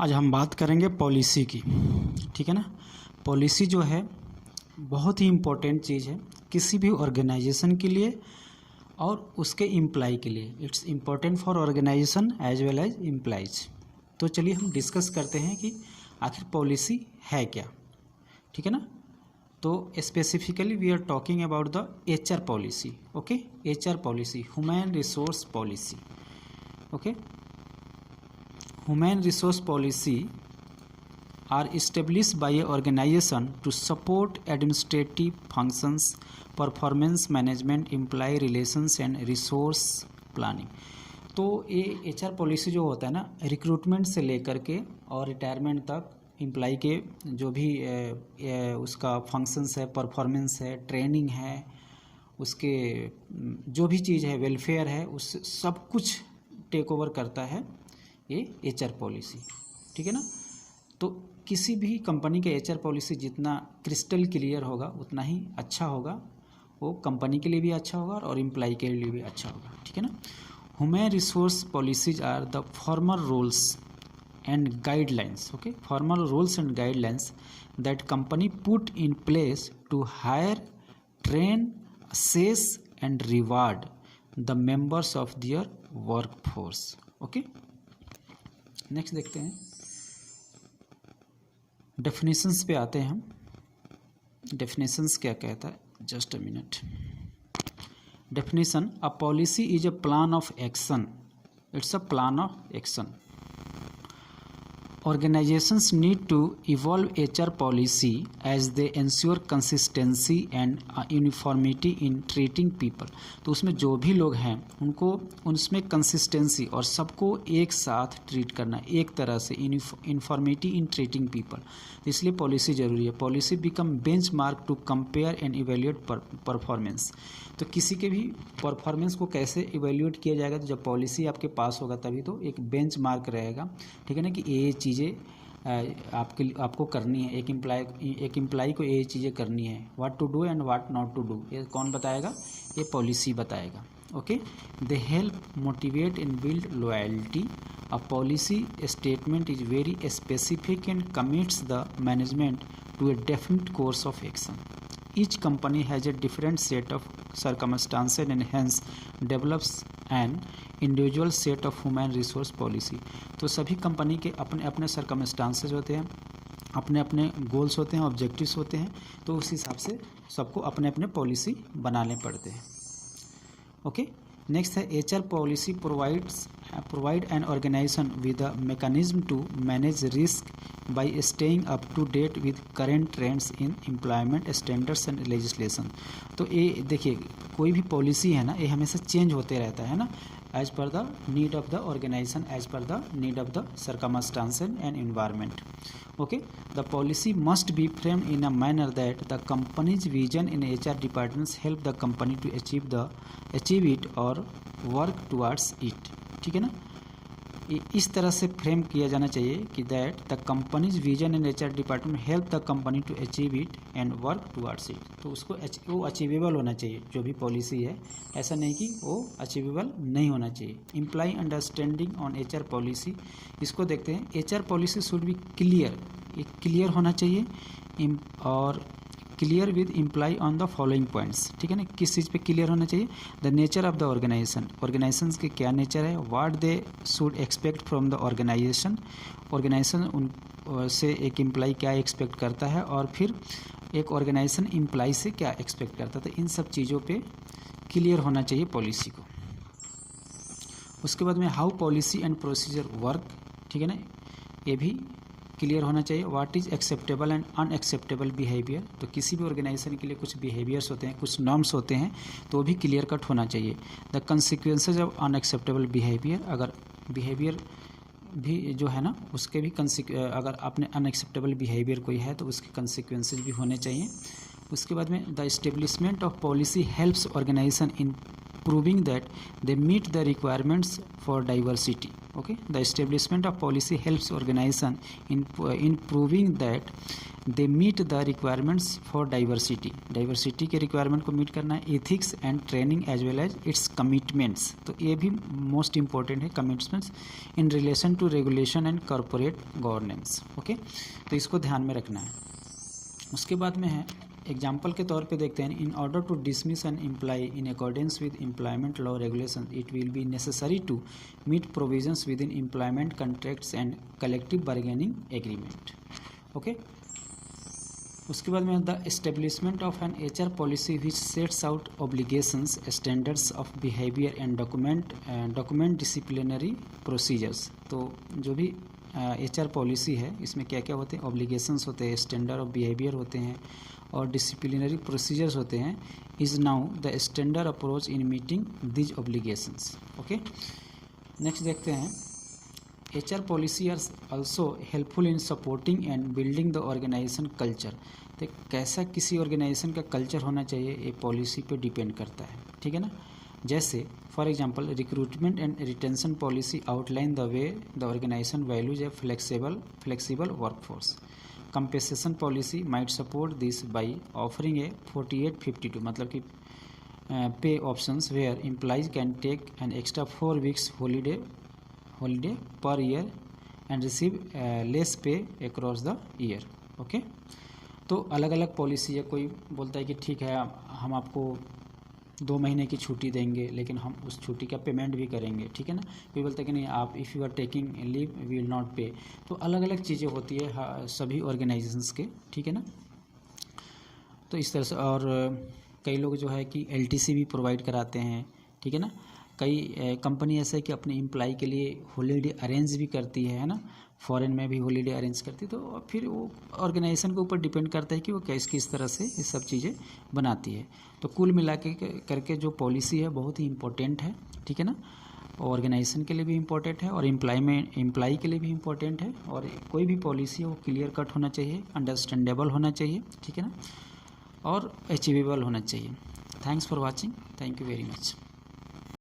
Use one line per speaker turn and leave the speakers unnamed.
आज हम बात करेंगे पॉलिसी की। ठीक है ना। पॉलिसी जो है बहुत ही इम्पोर्टेंट चीज़ है किसी भी ऑर्गेनाइजेशन के लिए और उसके एम्प्लॉय के लिए। It's important for organization as well as employs. तो चलिए हम डिस्कस करते हैं कि आखिर पॉलिसी है क्या। ठीक है ना। तो specifically we are talking about the HR policy. Okay, HR policy, human resource policy. Okay, human resource policy are established by a organization to support administrative functions, performance management, employee relations and resource planning। तो ये HR policy जो होता है ना, recruitment से लेकर के और रिटायरमेंट तक एम्प्लॉय के जो भी उसका फंक्शंस है, परफॉर्मेंस है, ट्रेनिंग है, उसके जो भी चीज़ है, वेलफेयर है, उस सब कुछ टेक ओवर करता है ये HR पॉलिसी। ठीक है ना। तो किसी भी कंपनी का HR पॉलिसी जितना क्रिस्टल क्लियर होगा उतना ही अच्छा होगा, वो कंपनी के लिए भी अच्छा होगा और एम्प्लॉय के लिए भी अच्छा होगा। ठीक है ना। Human resource policies are the formal rules and guidelines. Okay, formal rules and guidelines that company put in place to hire, train, assess and reward the members of their work force. Okay, next देखते हैं, definitions पे आते हैं हम। Definitions क्या कहता है, just a minute. Definition, a policy is a plan of action. It's a plan of action. Organizations need to evolve HR policy as they ensure consistency and uniformity in treating people। तो उसमें जो भी लोग हैं उनको उसमें consistency और सबको एक साथ ट्रीट करना, एक तरह से यूनिफॉर्मिटी इन ट्रीटिंग पीपल। इसलिए पॉलिसी ज़रूरी है। Policy become benchmark to compare and evaluate performance. तो किसी के भी परफॉर्मेंस को कैसे इवेल्यूएट किया जाएगा, तो जब पॉलिसी आपके पास होगा तभी तो एक बेंचमार्क रहेगा। ठीक है ना, कि ये चीज़ें आपको करनी है। एक एम्प्लॉय को ये चीज़ें करनी है, what to do and what not to do. ये कौन बताएगा, ये पॉलिसी बताएगा। Okay, they help motivate and build loyalty. A policy statement is very specific and commits the management to a definite course of action. Each company has a different set of circumstances and hence develops an individual set of human resource policy। तो सभी company के अपने अपने circumstances होते हैं, अपने अपने goals होते हैं, ऑब्जेक्टिव्स होते हैं, तो उस हिसाब से सबको अपने अपने पॉलिसी बनाने पड़ते हैं। ओके, नेक्स्ट है, HR policy provide an organization with a mechanism to manage risk by staying up to date with current trends in employment standards and legislation. तो ये देखिए, कोई भी पॉलिसी है ना, ये हमेशा चेंज होते रहता है ना, as per the need of the organization, as per the need of the circumstances and environment. Okay, the policy must be framed in a manner that the company's vision in HR departments help the company to achieve it और work towards it. ठीक है ना। इस तरह से frame किया जाना चाहिए कि that the company's vision in HR department help the company to achieve it and work towards it. तो उसको वो अचीवेबल होना चाहिए, जो भी पॉलिसी है, ऐसा नहीं कि वो अचीवेबल नहीं होना चाहिए। Employ understanding on HR policy, इसको देखते हैं। HR policy should be clear, ये क्लियर होना चाहिए और clear with employ on the following points. ठीक है ना, किस चीज़ पे क्लियर होना चाहिए, the nature of the organization के क्या नेचर है, what they should expect from the organization उन से एक एम्प्लॉय क्या एक्सपेक्ट करता है, और फिर एक ऑर्गेनाइजेशन एम्प्लॉय से क्या एक्सपेक्ट करता है। तो इन सब चीज़ों पे क्लियर होना चाहिए पॉलिसी को। उसके बाद में how policy and procedure work. ठीक है ना, ये भी क्लियर होना चाहिए। What is acceptable and unacceptable behaviour. तो किसी भी ऑर्गेनाइजेशन के लिए कुछ बिहेवियर्स होते हैं, कुछ नॉर्म्स होते हैं, तो वो भी क्लियर कट होना चाहिए। The consequences of unacceptable behaviour, अगर बिहेवियर भी जो है ना, उसके भी अगर आपने अनएक्सेप्टेबल बिहेवियर कोई है तो उसके कंसिक्वेंसेज भी होने चाहिए। उसके बाद में the establishment of policy helps organization in proving that they meet the requirements for diversity. Okay, the establishment of policy helps organization in proving that they meet the requirements for diversity. Diversity के requirement को meet करना है, ethics and training as well as its commitments. तो ये भी most important है, commitments in relation to regulation and corporate governance. Okay, तो इसको ध्यान में रखना है. उसके बाद में है एग्जाम्पल के तौर पे देखते हैं, in order to dismiss an employ in accordance with employment law regulation it will be necessary to meet provisions within employment contracts and collective bargaining agreement. Okay, उसके बाद में the establishment of an HR policy which sets out obligations standards of behaviour and document disciplinary procedures. तो जो भी HR policy है इसमें क्या क्या होते हैं, ऑब्लिगेशंस होते हैं, स्टैंडर्ड ऑफ बिहेवियर होते हैं और डिसिप्लिनरी प्रोसीजर्स होते हैं. Is now the standard approach in meeting these obligations. Okay, next देखते हैं, HR policy are also helpful in supporting and building the organization culture. तो कैसा किसी ऑर्गेनाइजेशन का कल्चर होना चाहिए ये पॉलिसी पे डिपेंड करता है. ठीक है ना. जैसे for example recruitment and retention policy outline the way the organization values a flexible workforce. Compensation policy might support this by offering a 48-52 मतलब कि pay options where employees can take an extra 4 weeks holiday per year and receive less pay across the year. Okay, तो अलग अलग policy है. कोई बोलता है कि ठीक है हम आपको 2 महीने की छुट्टी देंगे लेकिन हम उस छुट्टी का पेमेंट भी करेंगे. ठीक है ना. कोई बोलता है कि नहीं आप if you are taking leave we will not pay. तो अलग अलग चीज़ें होती है सभी ऑर्गेनाइजेशंस के. ठीक है ना. तो इस तरह से और कई लोग जो है कि LTC भी प्रोवाइड कराते हैं. ठीक है ना. कई कंपनी ऐसा है कि अपने एम्प्लॉय के लिए हॉलीडे अरेंज भी करती है ना. फॉरेन में भी हॉलीडे अरेंज करती है. तो फिर वो ऑर्गेनाइजेशन के ऊपर डिपेंड करता है कि वो किस तरह से ये सब चीज़ें बनाती है. तो कुल मिला के करके जो पॉलिसी है बहुत ही इम्पोर्टेंट है. ठीक है ना. ऑर्गेनाइजेशन के लिए भी इम्पोर्टेंट है और एम्प्लॉय के लिए भी इम्पोर्टेंट है. और कोई भी पॉलिसी है वो क्लियर कट होना चाहिए, अंडरस्टैंडेबल होना चाहिए. ठीक है ना. और अचीवेबल होना चाहिए. Thanks for watching. Thank you very much.